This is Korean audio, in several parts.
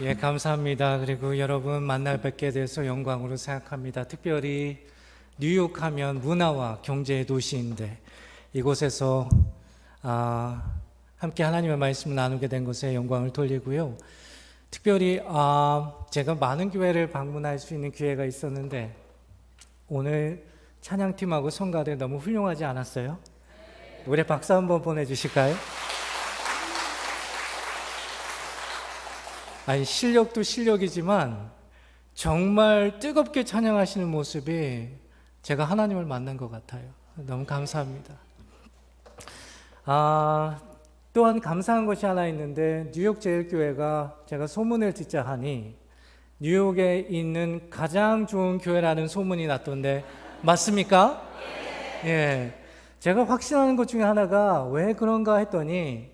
예, 감사합니다. 그리고 여러분 만나 뵙게 돼서 영광으로 생각합니다. 특별히 뉴욕 하면 문화와 경제의 도시인데 이곳에서 함께 하나님의 말씀을 나누게 된 것에 영광을 돌리고요. 특별히 제가 많은 교회를 방문할 수 있는 기회가 있었는데 오늘 찬양팀하고 성가대 너무 훌륭하지 않았어요? 노래 박수 한번 보내주실까요? 아니, 실력도 실력이지만 정말 뜨겁게 찬양하시는 모습이 제가 하나님을 만난 것 같아요. 너무 감사합니다. 또한 감사한 것이 하나 있는데 뉴욕 제일교회가 제가 소문을 듣자 하니 뉴욕에 있는 가장 좋은 교회라는 소문이 났던데 맞습니까? 예. 제가 확신하는 것 중에 하나가 왜 그런가 했더니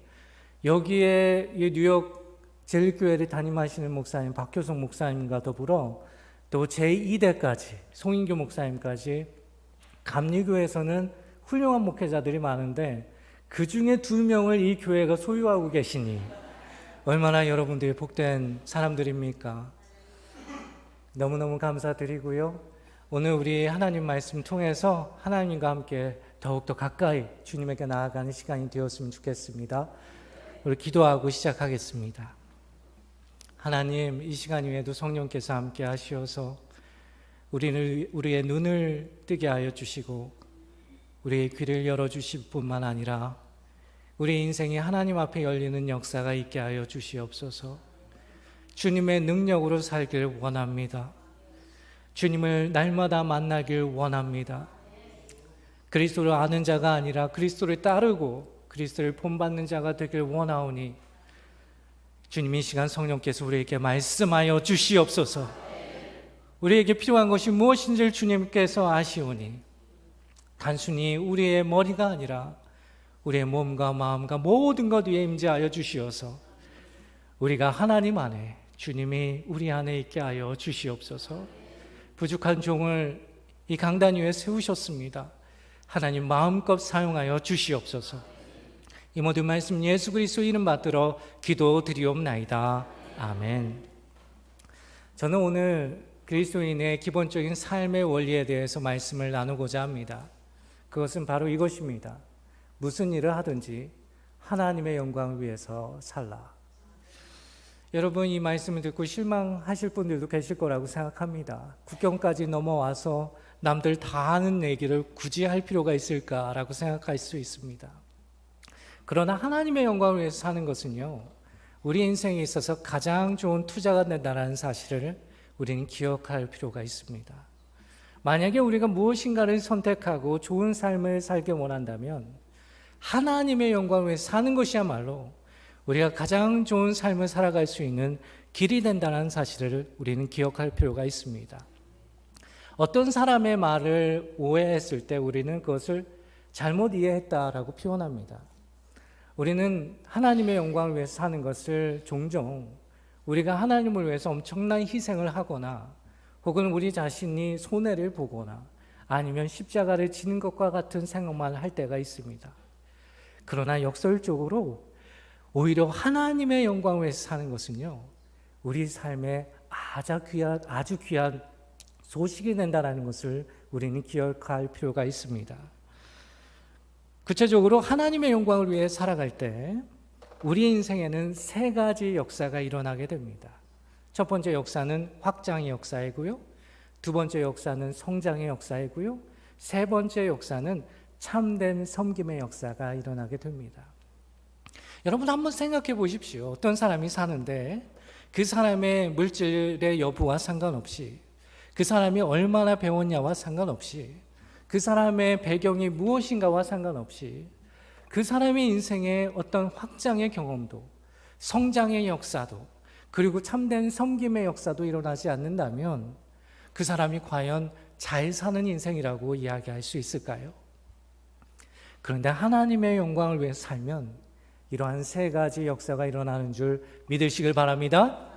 여기에 이 뉴욕 제일교회를 담임하시는 목사님 박효성 목사님과 더불어 또 제2대까지 송인교 목사님까지 감리교회에서는 훌륭한 목회자들이 많은데 그 중에 2명을 이 교회가 소유하고 계시니 얼마나 여러분들이 복된 사람들입니까? 너무너무 감사드리고요. 오늘 우리 하나님 말씀 통해서 하나님과 함께 더욱더 가까이 주님에게 나아가는 시간이 되었으면 좋겠습니다. 우리 기도하고 시작하겠습니다. 하나님, 이 시간 위에도 성령께서 함께 하시어서 우리의 눈을 뜨게 하여 주시고 우리의 귀를 열어주실 뿐만 아니라 우리 인생이 하나님 앞에 열리는 역사가 있게 하여 주시옵소서. 주님의 능력으로 살길 원합니다. 주님을 날마다 만나길 원합니다. 그리스도를 아는 자가 아니라 그리스도를 따르고 그리스도를 본받는 자가 되길 원하오니 주님, 이 시간 성령께서 우리에게 말씀하여 주시옵소서. 우리에게 필요한 것이 무엇인지를 주님께서 아시오니 단순히 우리의 머리가 아니라 우리의 몸과 마음과 모든 것 위에 임재하여 주시어서 우리가 하나님 안에 주님이 우리 안에 있게 하여 주시옵소서. 부족한 종을 이 강단 위에 세우셨습니다. 하나님 마음껏 사용하여 주시옵소서. 이 모든 말씀 예수 그리스도 이름 받들어 기도드리옵나이다. 아멘. 저는 오늘 그리스도인의 기본적인 삶의 원리에 대해서 말씀을 나누고자 합니다. 그것은 바로 이것입니다. 무슨 일을 하든지 하나님의 영광을 위해서 살라. 여러분, 이 말씀을 듣고 실망하실 분들도 계실 거라고 생각합니다. 국경까지 넘어와서 남들 다 아는 얘기를 굳이 할 필요가 있을까라고 생각할 수 있습니다. 그러나 하나님의 영광을 위해서 사는 것은요, 우리 인생에 있어서 가장 좋은 투자가 된다는 사실을 우리는 기억할 필요가 있습니다. 만약에 우리가 무엇인가를 선택하고 좋은 삶을 살기 원한다면 하나님의 영광을 위해서 사는 것이야말로 우리가 가장 좋은 삶을 살아갈 수 있는 길이 된다는 사실을 우리는 기억할 필요가 있습니다. 어떤 사람의 말을 오해했을 때 우리는 그것을 잘못 이해했다라고 표현합니다. 우리는 하나님의 영광을 위해서 사는 것을 종종 우리가 하나님을 위해서 엄청난 희생을 하거나 혹은 우리 자신이 손해를 보거나 아니면 십자가를 지는 것과 같은 생각만 할 때가 있습니다. 그러나 역설적으로 오히려 하나님의 영광을 위해서 사는 것은요, 우리 삶에 아주 귀한 소식이 된다는 것을 우리는 기억할 필요가 있습니다. 구체적으로 하나님의 영광을 위해 살아갈 때 우리 인생에는 3가지 역사가 일어나게 됩니다. 첫 번째 역사는 확장의 역사이고요, 두 번째 역사는 성장의 역사이고요, 세 번째 역사는 참된 섬김의 역사가 일어나게 됩니다. 여러분 한번 생각해 보십시오. 어떤 사람이 사는데 그 사람의 물질의 여부와 상관없이, 그 사람이 얼마나 배웠냐와 상관없이, 그 사람의 배경이 무엇인가와 상관없이 그 사람의 인생의 어떤 확장의 경험도, 성장의 역사도, 그리고 참된 섬김의 역사도 일어나지 않는다면 그 사람이 과연 잘 사는 인생이라고 이야기할 수 있을까요? 그런데 하나님의 영광을 위해 살면 이러한 3가지 역사가 일어나는 줄 믿으시길 바랍니다.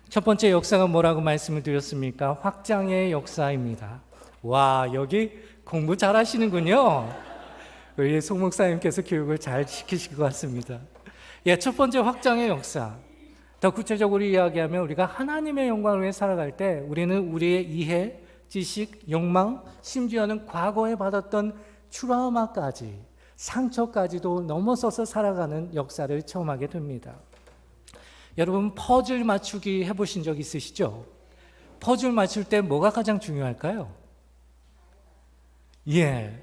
첫 번째 역사가 뭐라고 말씀을 드렸습니까? 확장의 역사입니다. 와, 여기 공부 잘 하시는군요. 우리 송 목사님께서 교육을 잘 시키실 것 같습니다. 첫 번째 확장의 역사. 더 구체적으로 이야기하면 우리가 하나님의 영광을 위해 살아갈 때 우리는 우리의 이해, 지식, 욕망, 심지어는 과거에 받았던 트라우마까지, 상처까지도 넘어서서 살아가는 역사를 체험하게 됩니다. 여러분, 퍼즐 맞추기 해보신 적 있으시죠? 퍼즐 맞출 때 뭐가 가장 중요할까요? 예.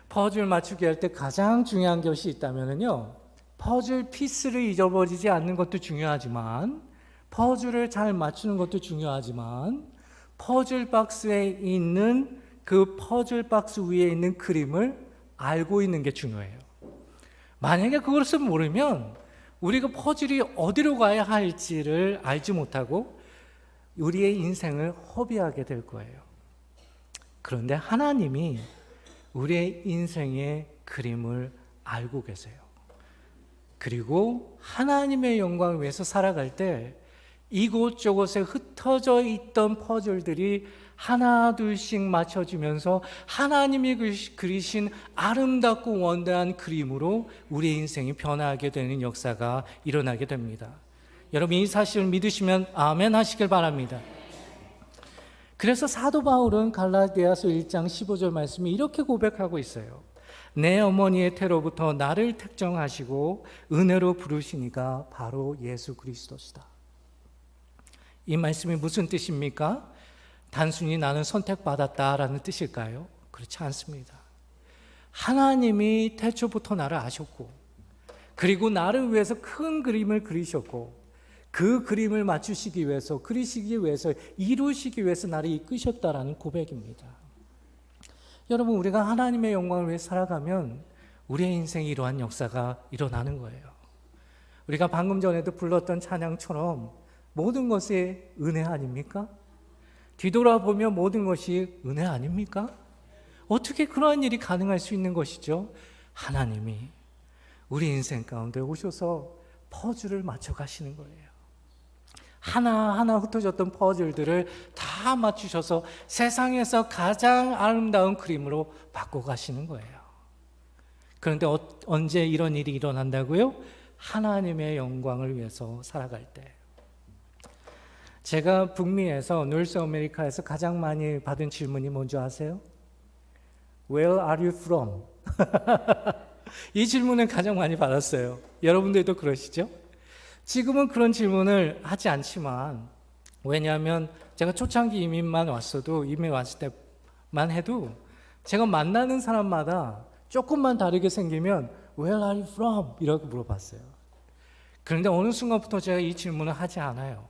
퍼즐 맞추기 할 때 가장 중요한 것이 있다면요, 퍼즐 피스를 잊어버리지 않는 것도 중요하지만, 퍼즐을 잘 맞추는 것도 중요하지만, 퍼즐 박스에 있는 그 퍼즐 박스 위에 있는 그림을 알고 있는 게 중요해요. 만약에 그것을 모르면 우리가 퍼즐이 어디로 가야 할지를 알지 못하고 우리의 인생을 허비하게 될 거예요. 그런데 하나님이 우리의 인생의 그림을 알고 계세요. 그리고 하나님의 영광을 위해서 살아갈 때 이곳저곳에 흩어져 있던 퍼즐들이 하나 둘씩 맞춰지면서 하나님이 그리신 아름답고 원대한 그림으로 우리의 인생이 변화하게 되는 역사가 일어나게 됩니다. 여러분, 이 사실을 믿으시면 아멘 하시길 바랍니다. 그래서 사도 바울은 갈라디아서 1장 15절 말씀이 이렇게 고백하고 있어요. 내 어머니의 태로부터 나를 택정하시고 은혜로 부르시니가 바로 예수 그리스도시다. 이 말씀이 무슨 뜻입니까? 단순히 나는 선택받았다라는 뜻일까요? 그렇지 않습니다. 하나님이 태초부터 나를 아셨고, 그리고 나를 위해서 큰 그림을 그리셨고, 그 그림을 맞추시기 위해서, 그리시기 위해서, 이루시기 위해서 나를 이끄셨다라는 고백입니다. 여러분, 우리가 하나님의 영광을 위해 살아가면 우리의 인생에 이러한 역사가 일어나는 거예요. 우리가 방금 전에도 불렀던 찬양처럼 모든 것이 은혜 아닙니까? 뒤돌아보면 모든 것이 은혜 아닙니까? 어떻게 그러한 일이 가능할 수 있는 것이죠? 하나님이 우리 인생 가운데 오셔서 퍼즐을 맞춰 가시는 거예요. 하나하나 흩어졌던 퍼즐들을 다 맞추셔서 세상에서 가장 아름다운 그림으로 바꿔 가시는 거예요. 그런데 언제 이런 일이 일어난다고요? 하나님의 영광을 위해서 살아갈 때. 제가 북미에서 노스 아메리카에서 가장 많이 받은 질문이 뭔지 아세요? Where are you from? 이 질문을 가장 많이 받았어요. 여러분들도 그러시죠? 지금은 그런 질문을 하지 않지만, 왜냐하면 제가 초창기 이민 왔을 때만 해도 제가 만나는 사람마다 조금만 다르게 생기면 Where are you from? 이렇게 물어봤어요. 그런데 어느 순간부터 제가 이 질문을 하지 않아요.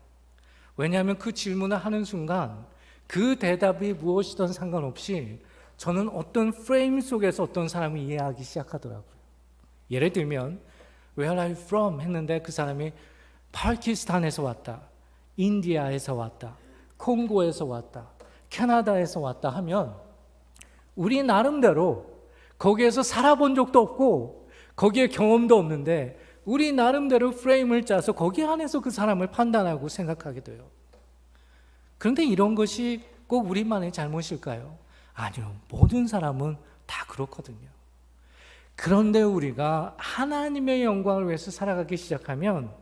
왜냐하면 그 질문을 하는 순간 그 대답이 무엇이든 상관없이 저는 어떤 프레임 속에서 어떤 사람이 이해하기 시작하더라고요. 예를 들면 Where are you from? 했는데 그 사람이 파키스탄에서 왔다, 인디아에서 왔다, 콩고에서 왔다, 캐나다에서 왔다 하면 우리 나름대로 거기에서 살아본 적도 없고 거기에 경험도 없는데 우리 나름대로 프레임을 짜서 거기 안에서 그 사람을 판단하고 생각하게 돼요. 그런데 이런 것이 꼭 우리만의 잘못일까요? 아니요. 모든 사람은 다 그렇거든요. 그런데 우리가 하나님의 영광을 위해서 살아가기 시작하면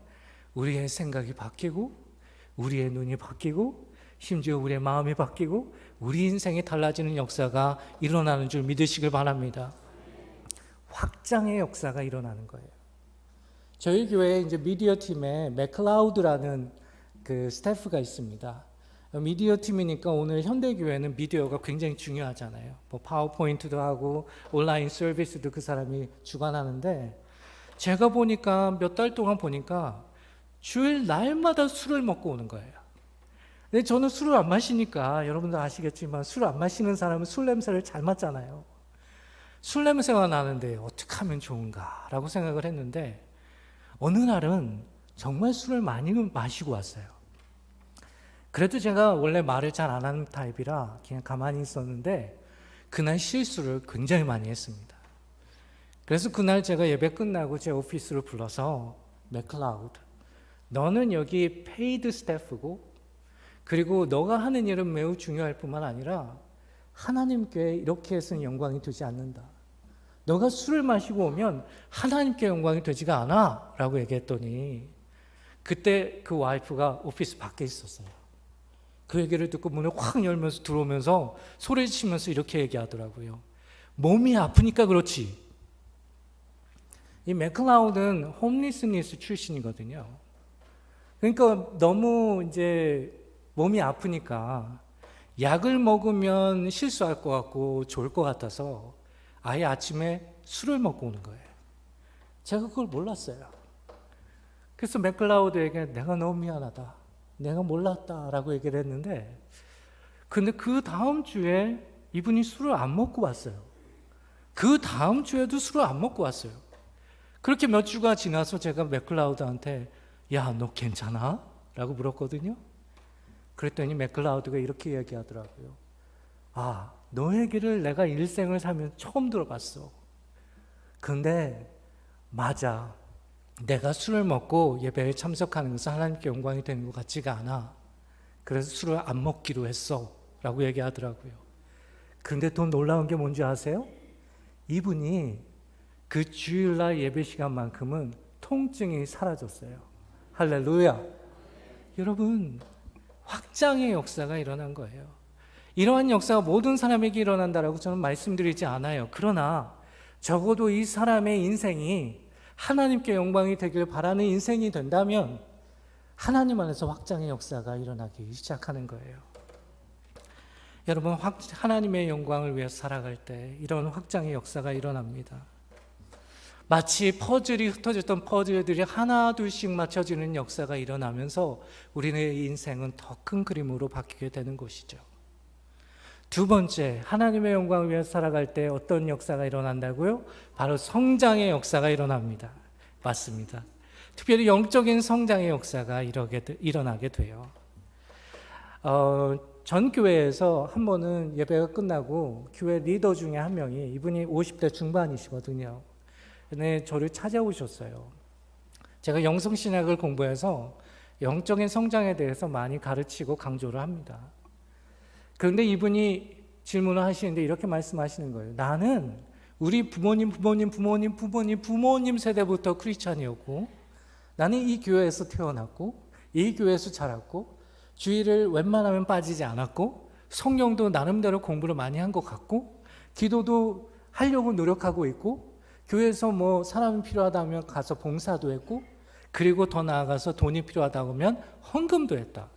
우리의 생각이 바뀌고 우리의 눈이 바뀌고 심지어 우리의 마음이 바뀌고 우리 인생이 달라지는 역사가 일어나는 줄 믿으시길 바랍니다. 확장의 역사가 일어나는 거예요. 저희 교회에 이제 미디어 팀에 맥클라우드라는 그 스태프가 있습니다. 미디어 팀이니까 오늘 현대 교회는 미디어가 굉장히 중요하잖아요. 뭐 파워포인트도 하고 온라인 서비스도 그 사람이 주관하는데, 제가 보니까 몇 달 동안 보니까 주일 날마다 술을 먹고 오는 거예요. 근데 저는 술을 안 마시니까 여러분들 아시겠지만 술 안 마시는 사람은 술 냄새를 잘 맡잖아요. 술 냄새가 나는데 어떻게 하면 좋은가라고 생각을 했는데, 어느 날은 정말 술을 많이 마시고 왔어요. 그래도 제가 원래 말을 잘 안 하는 타입이라 그냥 가만히 있었는데 그날 실수를 굉장히 많이 했습니다. 그래서 그날 제가 예배 끝나고 제 오피스로 불러서 맥클라우드, 너는 여기 페이드 스태프고 그리고 너가 하는 일은 매우 중요할 뿐만 아니라 하나님께 이렇게 해서는 영광이 되지 않는다. 너가 술을 마시고 오면 하나님께 영광이 되지가 않아 라고 얘기했더니 그때 그 와이프가 오피스 밖에 있었어요. 그 얘기를 듣고 문을 확 열면서 들어오면서 소리치면서 이렇게 얘기하더라고요. 몸이 아프니까 그렇지. 이 맥클라우드는 홈리스니스 출신이거든요. 그러니까 너무 이제 몸이 아프니까 약을 먹으면 실수할 것 같고 좋을 것 같아서 아예 아침에 술을 먹고 오는 거예요. 제가 그걸 몰랐어요. 그래서 맥클라우드에게 내가 너무 미안하다. 내가 몰랐다라고 얘기를 했는데, 근데 그 다음 주에 이분이 술을 안 먹고 왔어요. 그 다음 주에도 술을 안 먹고 왔어요. 그렇게 몇 주가 지나서 제가 맥클라우드한테 야, 너 괜찮아? 라고 물었거든요. 그랬더니 맥클라우드가 이렇게 얘기하더라고요. 아, 너 얘기를 내가 일생을 살면 처음 들어봤어. 근데 맞아. 내가 술을 먹고 예배에 참석하는 것은 하나님께 영광이 되는 것 같지가 않아. 그래서 술을 안 먹기로 했어. 라고 얘기하더라고요. 그런데 더 놀라운 게 뭔지 아세요? 이분이 그 주일날 예배 시간만큼은 통증이 사라졌어요. 할렐루야. 여러분, 확장의 역사가 일어난 거예요. 이러한 역사가 모든 사람에게 일어난다라고 저는 말씀드리지 않아요. 그러나 적어도 이 사람의 인생이 하나님께 영광이 되길 바라는 인생이 된다면 하나님 안에서 확장의 역사가 일어나기 시작하는 거예요. 여러분, 하나님의 영광을 위해 살아갈 때 이런 확장의 역사가 일어납니다. 마치 퍼즐이 흩어졌던 퍼즐들이 하나 둘씩 맞춰지는 역사가 일어나면서 우리의 인생은 더 큰 그림으로 바뀌게 되는 것이죠. 두 번째, 하나님의 영광을 위해 살아갈 때 어떤 역사가 일어난다고요? 바로 성장의 역사가 일어납니다. 맞습니다. 특별히 영적인 성장의 역사가 일어나게 돼요. 전 교회에서 한 번은 예배가 끝나고 교회 리더 중에 한 명이, 이분이 50대 중반이시거든요. 근데 저를 찾아오셨어요. 제가 영성신학을 공부해서 영적인 성장에 대해서 많이 가르치고 강조를 합니다. 그런데 이분이 질문을 하시는데 이렇게 말씀하시는 거예요. 나는 우리 부모님 세대부터 크리스찬이었고, 나는 이 교회에서 태어났고, 이 교회에서 자랐고, 주일을 웬만하면 빠지지 않았고, 성경도 나름대로 공부를 많이 한 것 같고, 기도도 하려고 노력하고 있고, 교회에서 뭐 사람이 필요하다면 가서 봉사도 했고, 그리고 더 나아가서 돈이 필요하다고 하면 헌금도 했다.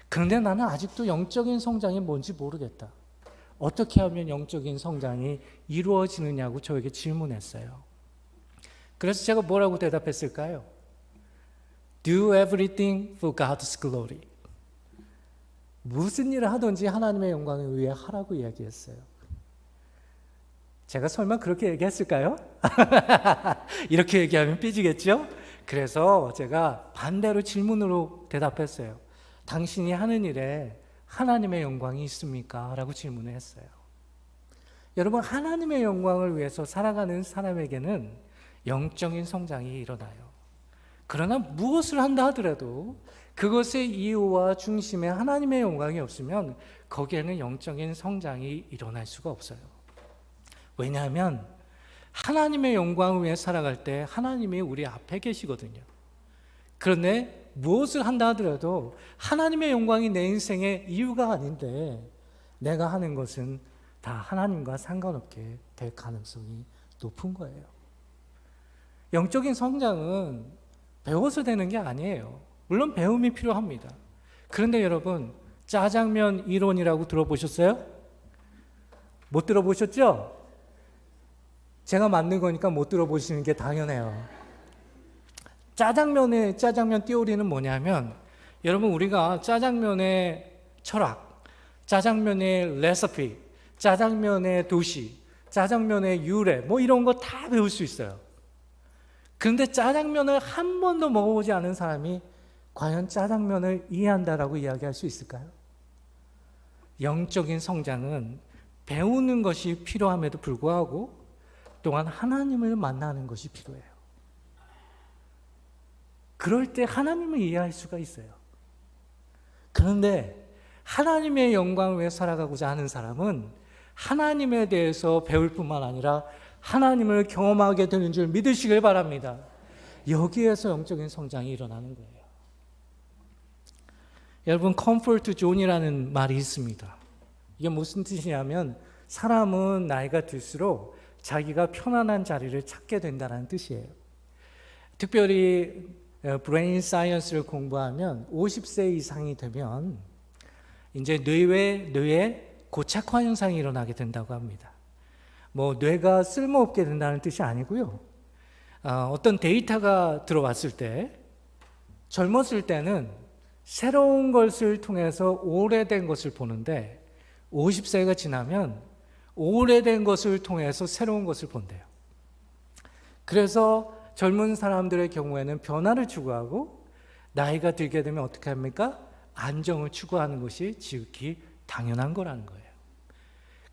그런데 나는 아직도 영적인 성장이 뭔지 모르겠다. 어떻게 하면 영적인 성장이 이루어지느냐고 저에게 질문했어요. 그래서 제가 뭐라고 대답했을까요? Do everything for God's glory. 무슨 일을 하든지 하나님의 영광을 위해 하라고 이야기했어요. 제가 설마 그렇게 얘기했을까요? 이렇게 얘기하면 삐지겠죠? 그래서 제가 반대로 질문으로 대답했어요. 당신이 하는 일에 하나님의 영광이 있습니까? 라고 질문을 했어요. 여러분, 하나님의 영광을 위해서 살아가는 사람에게는 영적인 성장이 일어나요. 그러나 무엇을 한다 하더라도 그것의 이유와 중심에 하나님의 영광이 없으면 거기에는 영적인 성장이 일어날 수가 없어요. 왜냐하면 하나님의 영광을 위해 살아갈 때 하나님이 우리 앞에 계시거든요. 그런데 무엇을 한다 하더라도 하나님의 영광이 내 인생의 이유가 아닌데 내가 하는 것은 다 하나님과 상관없게 될 가능성이 높은 거예요. 영적인 성장은 배워서 되는 게 아니에요. 물론 배움이 필요합니다. 그런데 여러분, 짜장면 이론이라고 들어보셨어요? 못 들어보셨죠? 제가 만든 거니까 못 들어보시는 게 당연해요. 짜장면 띠오리는 뭐냐면, 여러분, 우리가 짜장면의 철학, 짜장면의 레시피, 짜장면의 도시, 짜장면의 유래, 뭐 이런 거 다 배울 수 있어요. 그런데 짜장면을 한 번도 먹어보지 않은 사람이 과연 짜장면을 이해한다라고 이야기할 수 있을까요? 영적인 성장은 배우는 것이 필요함에도 불구하고 또한 하나님을 만나는 것이 필요해요. 그럴 때 하나님을 이해할 수가 있어요. 그런데 하나님의 영광을 위해 살아가고자 하는 사람은 하나님에 대해서 배울 뿐만 아니라 하나님을 경험하게 되는 줄 믿으시길 바랍니다. 여기에서 영적인 성장이 일어나는 거예요. 여러분, 컴포트 존이라는 말이 있습니다. 이게 무슨 뜻이냐면 사람은 나이가 들수록 자기가 편안한 자리를 찾게 된다는 뜻이에요. 특별히 브레인 사이언스를 공부하면 50세 이상이 되면 이제 뇌에 고착화 현상이 일어나게 된다고 합니다. 뭐 뇌가 쓸모없게 된다는 뜻이 아니고요. 어떤 데이터가 들어왔을 때 젊었을 때는 새로운 것을 통해서 오래된 것을 보는데 50세가 지나면 오래된 것을 통해서 새로운 것을 본대요. 그래서 젊은 사람들의 경우에는 변화를 추구하고 나이가 들게 되면 어떻게 합니까? 안정을 추구하는 것이 지극히 당연한 거라는 거예요.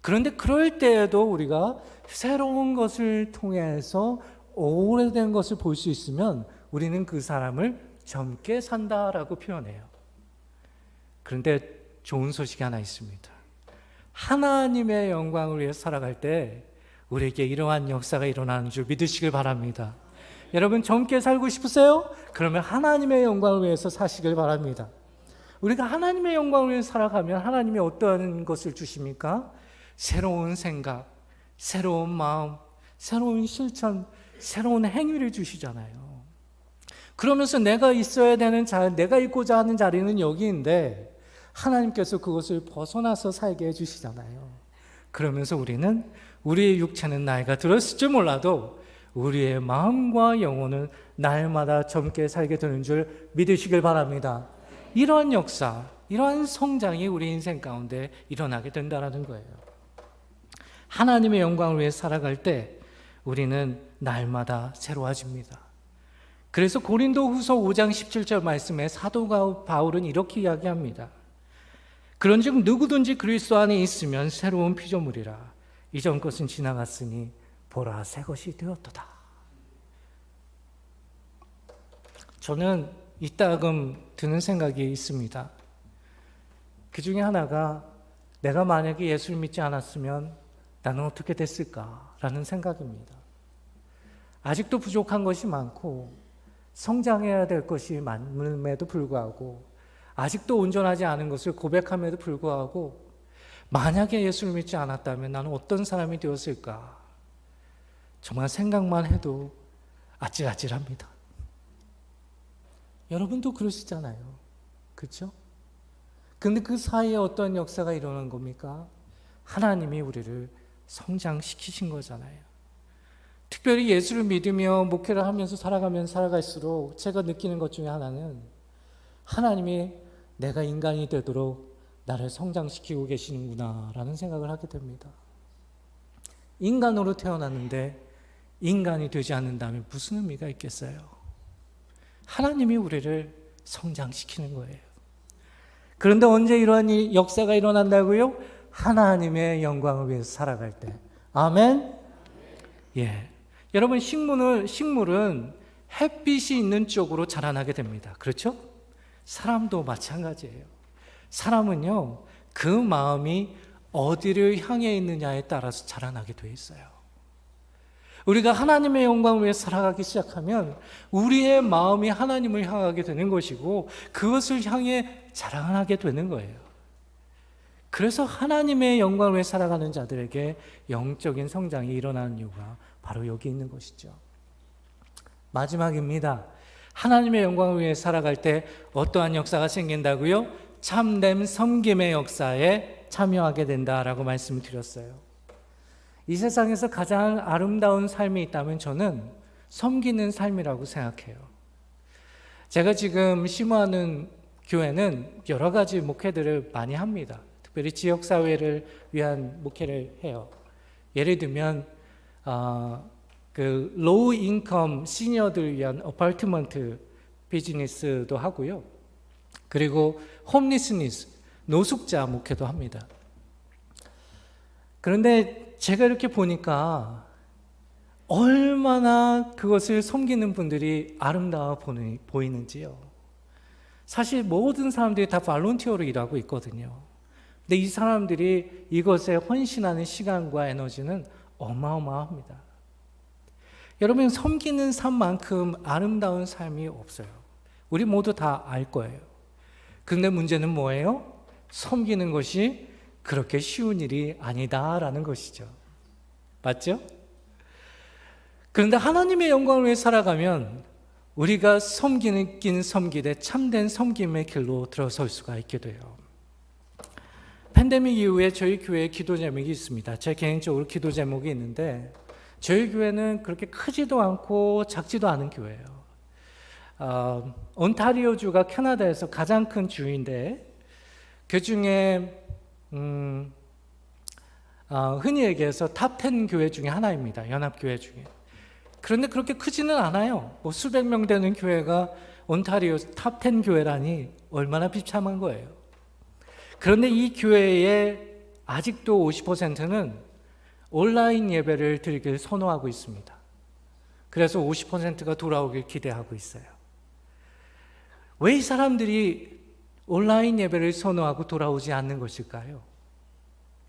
그런데 그럴 때에도 우리가 새로운 것을 통해서 오래된 것을 볼 수 있으면 우리는 그 사람을 젊게 산다라고 표현해요. 그런데 좋은 소식이 하나 있습니다. 하나님의 영광을 위해 살아갈 때 우리에게 이러한 역사가 일어나는 줄 믿으시길 바랍니다. 여러분, 젊게 살고 싶으세요? 그러면 하나님의 영광을 위해서 사시길 바랍니다. 우리가 하나님의 영광을 위해 살아가면 하나님이 어떠한 것을 주십니까? 새로운 생각, 새로운 마음, 새로운 실천, 새로운 행위를 주시잖아요. 그러면서 내가 있어야 되는 내가 있고자 하는 자리는 여기인데 하나님께서 그것을 벗어나서 살게 해주시잖아요. 그러면서 우리는 우리의 육체는 나이가 들었을지 몰라도 우리의 마음과 영혼은 날마다 젊게 살게 되는 줄 믿으시길 바랍니다. 이러한 역사, 이러한 성장이 우리 인생 가운데 일어나게 된다는 거예요. 하나님의 영광을 위해 살아갈 때 우리는 날마다 새로워집니다. 그래서 고린도후서 5장 17절 말씀에 사도 바울은 이렇게 이야기합니다. 그런즉 누구든지 그리스도 안에 있으면 새로운 피조물이라. 이전 것은 지나갔으니 보라 새 것이 되었도다. 저는 이따금 드는 생각이 있습니다. 그 중에 하나가 내가 만약에 예수를 믿지 않았으면 나는 어떻게 됐을까라는 생각입니다. 아직도 부족한 것이 많고 성장해야 될 것이 많음에도 불구하고 아직도 온전하지 않은 것을 고백함에도 불구하고 만약에 예수를 믿지 않았다면 나는 어떤 사람이 되었을까? 정말 생각만 해도 아찔아찔합니다. 여러분도 그러시잖아요. 그렇죠? 근데 그 사이에 어떤 역사가 일어난 겁니까? 하나님이 우리를 성장시키신 거잖아요. 특별히 예수를 믿으며 목회를 하면서 살아가면 살아갈수록 제가 느끼는 것 중에 하나는 하나님이 내가 인간이 되도록 나를 성장시키고 계시는구나 라는 생각을 하게 됩니다. 인간으로 태어났는데 인간이 되지 않는다면 무슨 의미가 있겠어요? 하나님이 우리를 성장시키는 거예요. 그런데 언제 이러한 역사가 일어난다고요? 하나님의 영광을 위해서 살아갈 때. 아멘? 예. 여러분, 식물은 햇빛이 있는 쪽으로 자라나게 됩니다. 그렇죠? 사람도 마찬가지예요. 사람은요, 그 마음이 어디를 향해 있느냐에 따라서 자라나게 돼 있어요. 우리가 하나님의 영광을 위해 살아가기 시작하면 우리의 마음이 하나님을 향하게 되는 것이고 그것을 향해 자라나게 되는 거예요. 그래서 하나님의 영광을 위해 살아가는 자들에게 영적인 성장이 일어나는 이유가 바로 여기 있는 것이죠. 마지막입니다. 하나님의 영광을 위해 살아갈 때 어떠한 역사가 생긴다고요? 참된 섬김의 역사에 참여하게 된다라고 말씀을 드렸어요. 이 세상에서 가장 아름다운 삶이 있다면 저는 섬기는 삶이라고 생각해요. 제가 지금 심호하는 교회는 여러 가지 목회들을 많이 합니다. 특별히 지역사회를 위한 목회를 해요. 예를 들면 그 로우 인컴 시니어들을 위한 어파트먼트 비즈니스도 하고요. 그리고 홈리스니스, 노숙자 목회도 합니다. 그런데 제가 이렇게 보니까 얼마나 그것을 섬기는 분들이 아름다워 보이는지요. 사실 모든 사람들이 다 발론티어로 일하고 있거든요. 근데 이 사람들이 이것에 헌신하는 시간과 에너지는 어마어마합니다. 여러분, 섬기는 삶만큼 아름다운 삶이 없어요. 우리 모두 다 알 거예요. 그런데 문제는 뭐예요? 섬기는 것이 그렇게 쉬운 일이 아니다라는 것이죠. 맞죠? 그런데 하나님의 영광을 위해 살아가면 우리가 섬기는 섬기되 참된 섬김의 길로 들어설 수가 있게 돼요. 팬데믹 이후에 저희 교회에 기도 제목이 있습니다. 제 개인적으로 기도 제목이 있는데, 저희 교회는 그렇게 크지도 않고 작지도 않은 교회예요. 온타리오주가 캐나다에서 가장 큰 주인데, 그 중에 흔히 얘기해서 탑10 교회 중에 하나입니다. 연합교회 중에. 그런데 그렇게 크지는 않아요. 뭐 수백 명 되는 교회가 온타리오 탑10 교회라니 얼마나 비참한 거예요. 그런데 이 교회의 아직도 50%는 온라인 예배를 드리길 선호하고 있습니다. 그래서 50%가 돌아오길 기대하고 있어요. 왜 이 사람들이 온라인 예배를 선호하고 돌아오지 않는 것일까요?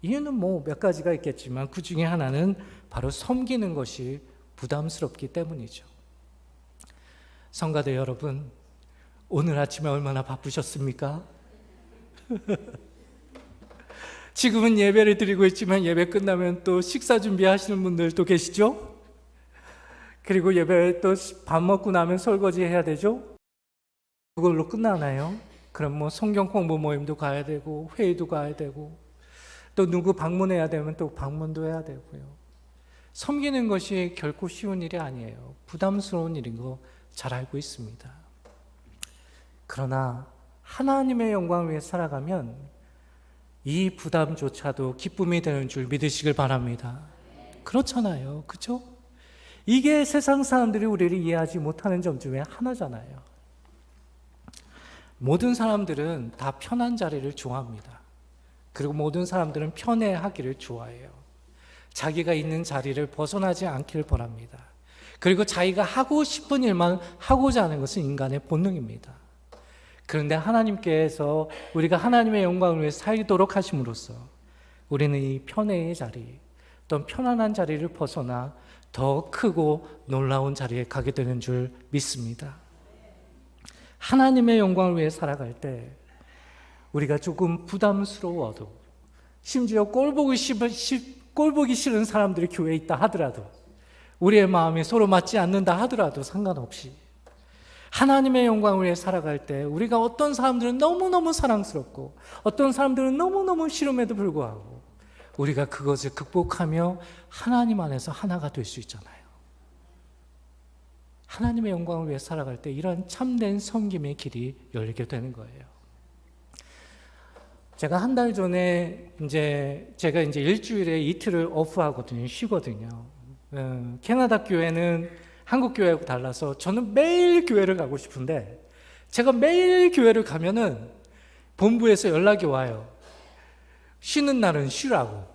이유는 뭐 몇 가지가 있겠지만 그 중에 하나는 바로 섬기는 것이 부담스럽기 때문이죠. 성가대 여러분, 오늘 아침에 얼마나 바쁘셨습니까? 지금은 예배를 드리고 있지만 예배 끝나면 또 식사 준비하시는 분들도 계시죠? 그리고 예배 또 밥 먹고 나면 설거지 해야 되죠? 그걸로 끝나나요? 그럼 뭐 성경 공부 모임도 가야 되고 회의도 가야 되고 또 누구 방문해야 되면 또 방문도 해야 되고요. 섬기는 것이 결코 쉬운 일이 아니에요. 부담스러운 일인 거 잘 알고 있습니다. 그러나 하나님의 영광을 위해 살아가면 이 부담조차도 기쁨이 되는 줄 믿으시길 바랍니다. 그렇잖아요. 그렇죠? 이게 세상 사람들이 우리를 이해하지 못하는 점 중에 하나잖아요. 모든 사람들은 다 편한 자리를 좋아합니다. 그리고 모든 사람들은 편해하기를 좋아해요. 자기가 있는 자리를 벗어나지 않기를 바랍니다. 그리고 자기가 하고 싶은 일만 하고자 하는 것은 인간의 본능입니다. 그런데 하나님께서 우리가 하나님의 영광을 위해 살도록 하심으로써 우리는 이 편해의 자리, 또 편안한 자리를 벗어나 더 크고 놀라운 자리에 가게 되는 줄 믿습니다. 하나님의 영광을 위해 살아갈 때 우리가 조금 부담스러워도, 심지어 꼴 보기 싫은 사람들이 교회에 있다 하더라도, 우리의 마음이 서로 맞지 않는다 하더라도 상관없이 하나님의 영광을 위해 살아갈 때 우리가 어떤 사람들은 너무너무 사랑스럽고 어떤 사람들은 너무너무 싫음에도 불구하고 우리가 그것을 극복하며 하나님 안에서 하나가 될 수 있잖아요. 하나님의 영광을 위해 살아갈 때 이런 참된 섬김의 길이 열리게 되는 거예요. 제가 한 달 전에 제가 일주일에 이틀을 오프하거든요. 쉬거든요. 캐나다 교회는 한국 교회하고 달라서 저는 매일 교회를 가고 싶은데, 제가 매일 교회를 가면은 본부에서 연락이 와요. 쉬는 날은 쉬라고.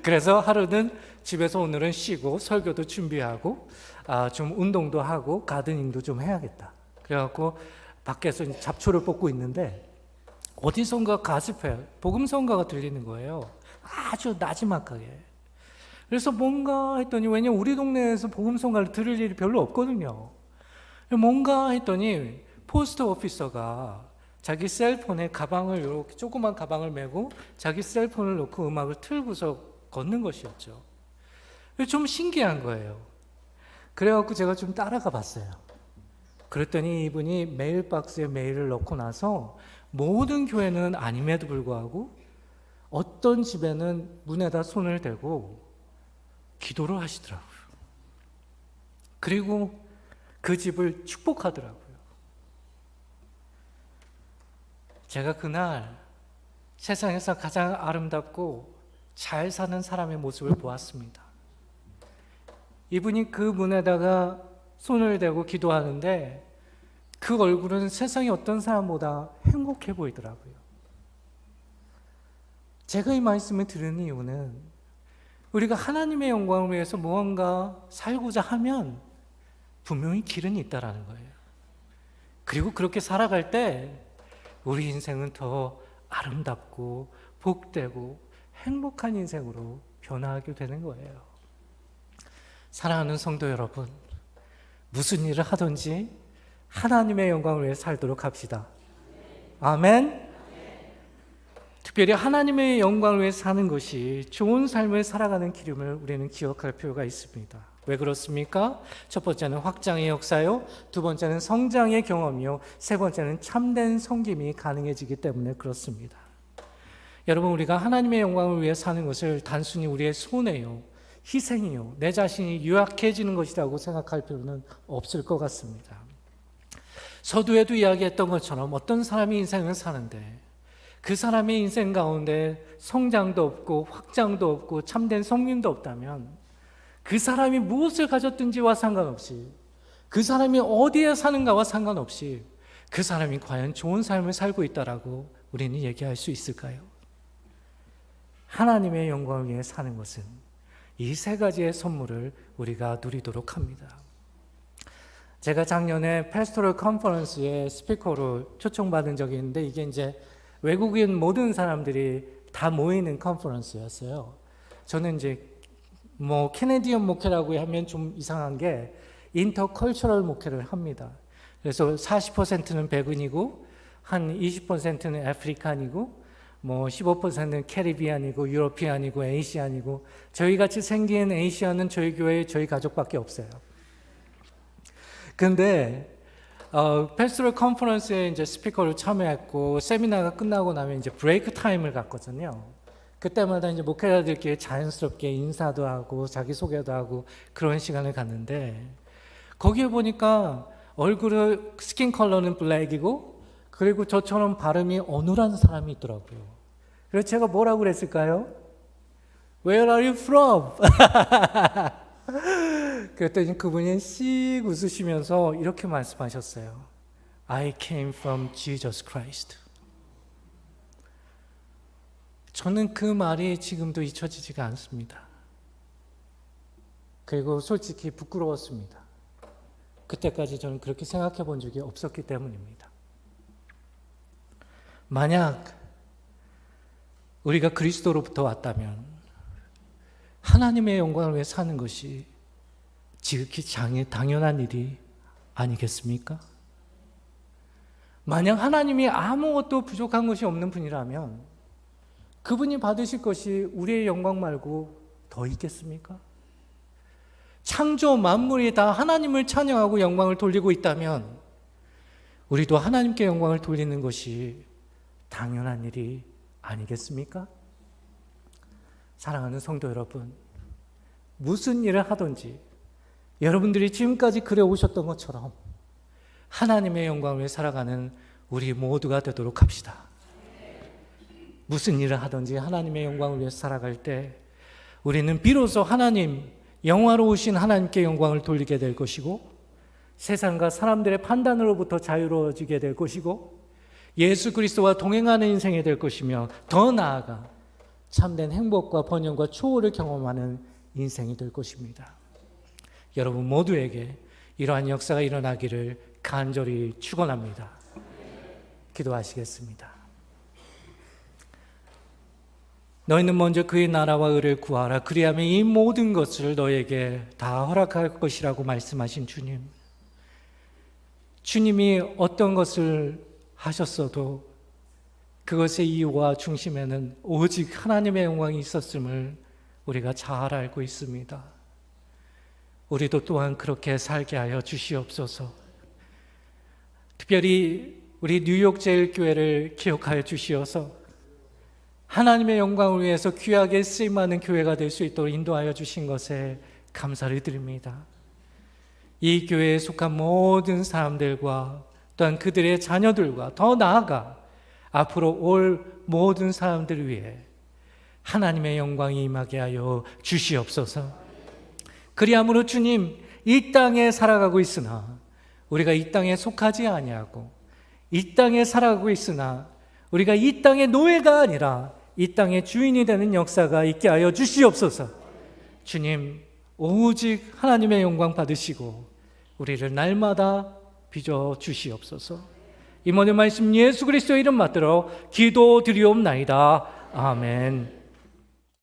그래서 하루는 집에서 오늘은 쉬고 설교도 준비하고 좀 운동도 하고 가드닝도 좀 해야겠다. 그래갖고 밖에서 잡초를 뽑고 있는데 어디선가 가스펠 복음성가가 들리는 거예요. 아주 나지막하게. 그래서 뭔가 했더니, 왜냐면 우리 동네에서 복음성가를 들을 일이 별로 없거든요. 뭔가 했더니 포스트 오피서가 자기 셀폰에 가방을, 이렇게 조그만 가방을 메고 자기 셀폰을 놓고 음악을 틀고서 걷는 것이었죠. 좀 신기한 거예요. 그래갖고 제가 좀 따라가 봤어요. 그랬더니 이분이 메일박스에 메일을 넣고 나서 모든 교회는 아님에도 불구하고 어떤 집에는 문에다 손을 대고 기도를 하시더라고요. 그리고 그 집을 축복하더라고요. 제가 그날 세상에서 가장 아름답고 잘 사는 사람의 모습을 보았습니다. 이분이 그 문에다가 손을 대고 기도하는데 그 얼굴은 세상의 어떤 사람보다 행복해 보이더라고요. 제가 이 말씀을 들은 이유는 우리가 하나님의 영광을 위해서 무언가 살고자 하면 분명히 길은 있다라는 거예요. 그리고 그렇게 살아갈 때 우리 인생은 더 아름답고 복되고 행복한 인생으로 변화하게 되는 거예요. 사랑하는 성도 여러분, 무슨 일을 하든지 하나님의 영광을 위해 살도록 합시다. 아멘. 특별히 하나님의 영광을 위해 사는 것이 좋은 삶을 살아가는 길임을 우리는 기억할 필요가 있습니다. 왜 그렇습니까? 첫 번째는 확장의 역사요, 두 번째는 성장의 경험이요, 세 번째는 참된 섬김이 가능해지기 때문에 그렇습니다. 여러분, 우리가 하나님의 영광을 위해 사는 것을 단순히 우리의 손해요, 희생이요, 내 자신이 유약해지는 것이라고 생각할 필요는 없을 것 같습니다. 서두에도 이야기했던 것처럼 어떤 사람이 인생을 사는데 그 사람의 인생 가운데 성장도 없고 확장도 없고 참된 성김도 없다면 그 사람이 무엇을 가졌든지와 상관없이, 그 사람이 어디에 사는가와 상관없이 그 사람이 과연 좋은 삶을 살고 있다라고 우리는 얘기할 수 있을까요? 하나님의 영광을 위해 사는 것은 이 세 가지의 선물을 우리가 누리도록 합니다. 제가 작년에 패스토럴 컨퍼런스에 스피커로 초청받은 적이 있는데, 이게 이제 외국인 모든 사람들이 다 모이는 컨퍼런스였어요. 저는 이제 캐네디언 목회라고 하면 좀 이상한 게 인터컬처럴 목회를 합니다. 그래서 40%는 백인이고 한 20%는 아프리칸이고 15%는 캐리비안이고 유러피안이고 에이시안이고, 저희 같이 생긴 에이시안은 저희 교회에 저희 가족밖에 없어요. 근데 패스토럴 컨퍼런스에 이제 스피커로 참여했고, 세미나가 끝나고 나면 이제 브레이크 타임을 갖거든요. 그때마다 이제 목회자들끼리 자연스럽게 인사도 하고 자기 소개도 하고 그런 시간을 갖는데, 거기에 보니까 얼굴의 스킨 컬러는 블랙이고, 그리고 저처럼 발음이 어눌한 사람이 있더라고요. 그래서 제가 뭐라고 그랬을까요? Where are you from? 그랬더니 그분이 씩 웃으시면서 이렇게 말씀하셨어요. I came from Jesus Christ. 저는 그 말이 지금도 잊혀지지가 않습니다. 그리고 솔직히 부끄러웠습니다. 그때까지 저는 그렇게 생각해 본 적이 없었기 때문입니다. 만약 우리가 그리스도로부터 왔다면 하나님의 영광을 위해 사는 것이 지극히 당연한 일이 아니겠습니까? 만약 하나님이 아무것도 부족한 것이 없는 분이라면 그분이 받으실 것이 우리의 영광 말고 더 있겠습니까? 창조 만물이 다 하나님을 찬양하고 영광을 돌리고 있다면 우리도 하나님께 영광을 돌리는 것이 당연한 일이 아니겠습니까? 사랑하는 성도 여러분, 무슨 일을 하든지 여러분들이 지금까지 그려오셨던 것처럼 하나님의 영광을 위해 살아가는 우리 모두가 되도록 합시다. 무슨 일을 하든지 하나님의 영광을 위해 살아갈 때 우리는 비로소 하나님, 영화로우신 하나님께 영광을 돌리게 될 것이고, 세상과 사람들의 판단으로부터 자유로워지게 될 것이고, 예수 그리스도와 동행하는 인생이 될 것이며, 더 나아가 참된 행복과 번영과 초월을 경험하는 인생이 될 것입니다. 여러분 모두에게 이러한 역사가 일어나기를 간절히 축원합니다. 기도하시겠습니다. 너희는 먼저 그의 나라와 의를 구하라. 그리하면 이 모든 것을 너에게 다 허락할 것이라고 말씀하신 주님. 주님이 어떤 것을 하셨어도 그것의 이유와 중심에는 오직 하나님의 영광이 있었음을 우리가 잘 알고 있습니다. 우리도 또한 그렇게 살게 하여 주시옵소서. 특별히 우리 뉴욕 제일교회를 기억하여 주시어서 하나님의 영광을 위해서 귀하게 쓰임하는 교회가 될 수 있도록 인도하여 주신 것에 감사를 드립니다. 이 교회에 속한 모든 사람들과 또한 그들의 자녀들과 더 나아가 앞으로 올 모든 사람들을 위해 하나님의 영광이 임하게 하여 주시옵소서. 그리함으로 주님, 이 땅에 살아가고 있으나 우리가 이 땅에 속하지 아니하고 이 땅에 살아가고 있으나 우리가 이 땅의 노예가 아니라 이 땅의 주인이 되는 역사가 있게 하여 주시옵소서. 주님, 오직 하나님의 영광 받으시고 우리를 날마다 빚어 주시옵소서. 이 모든 말씀 예수 그리스도의 이름 받들어 기도드리옵나이다. 아멘.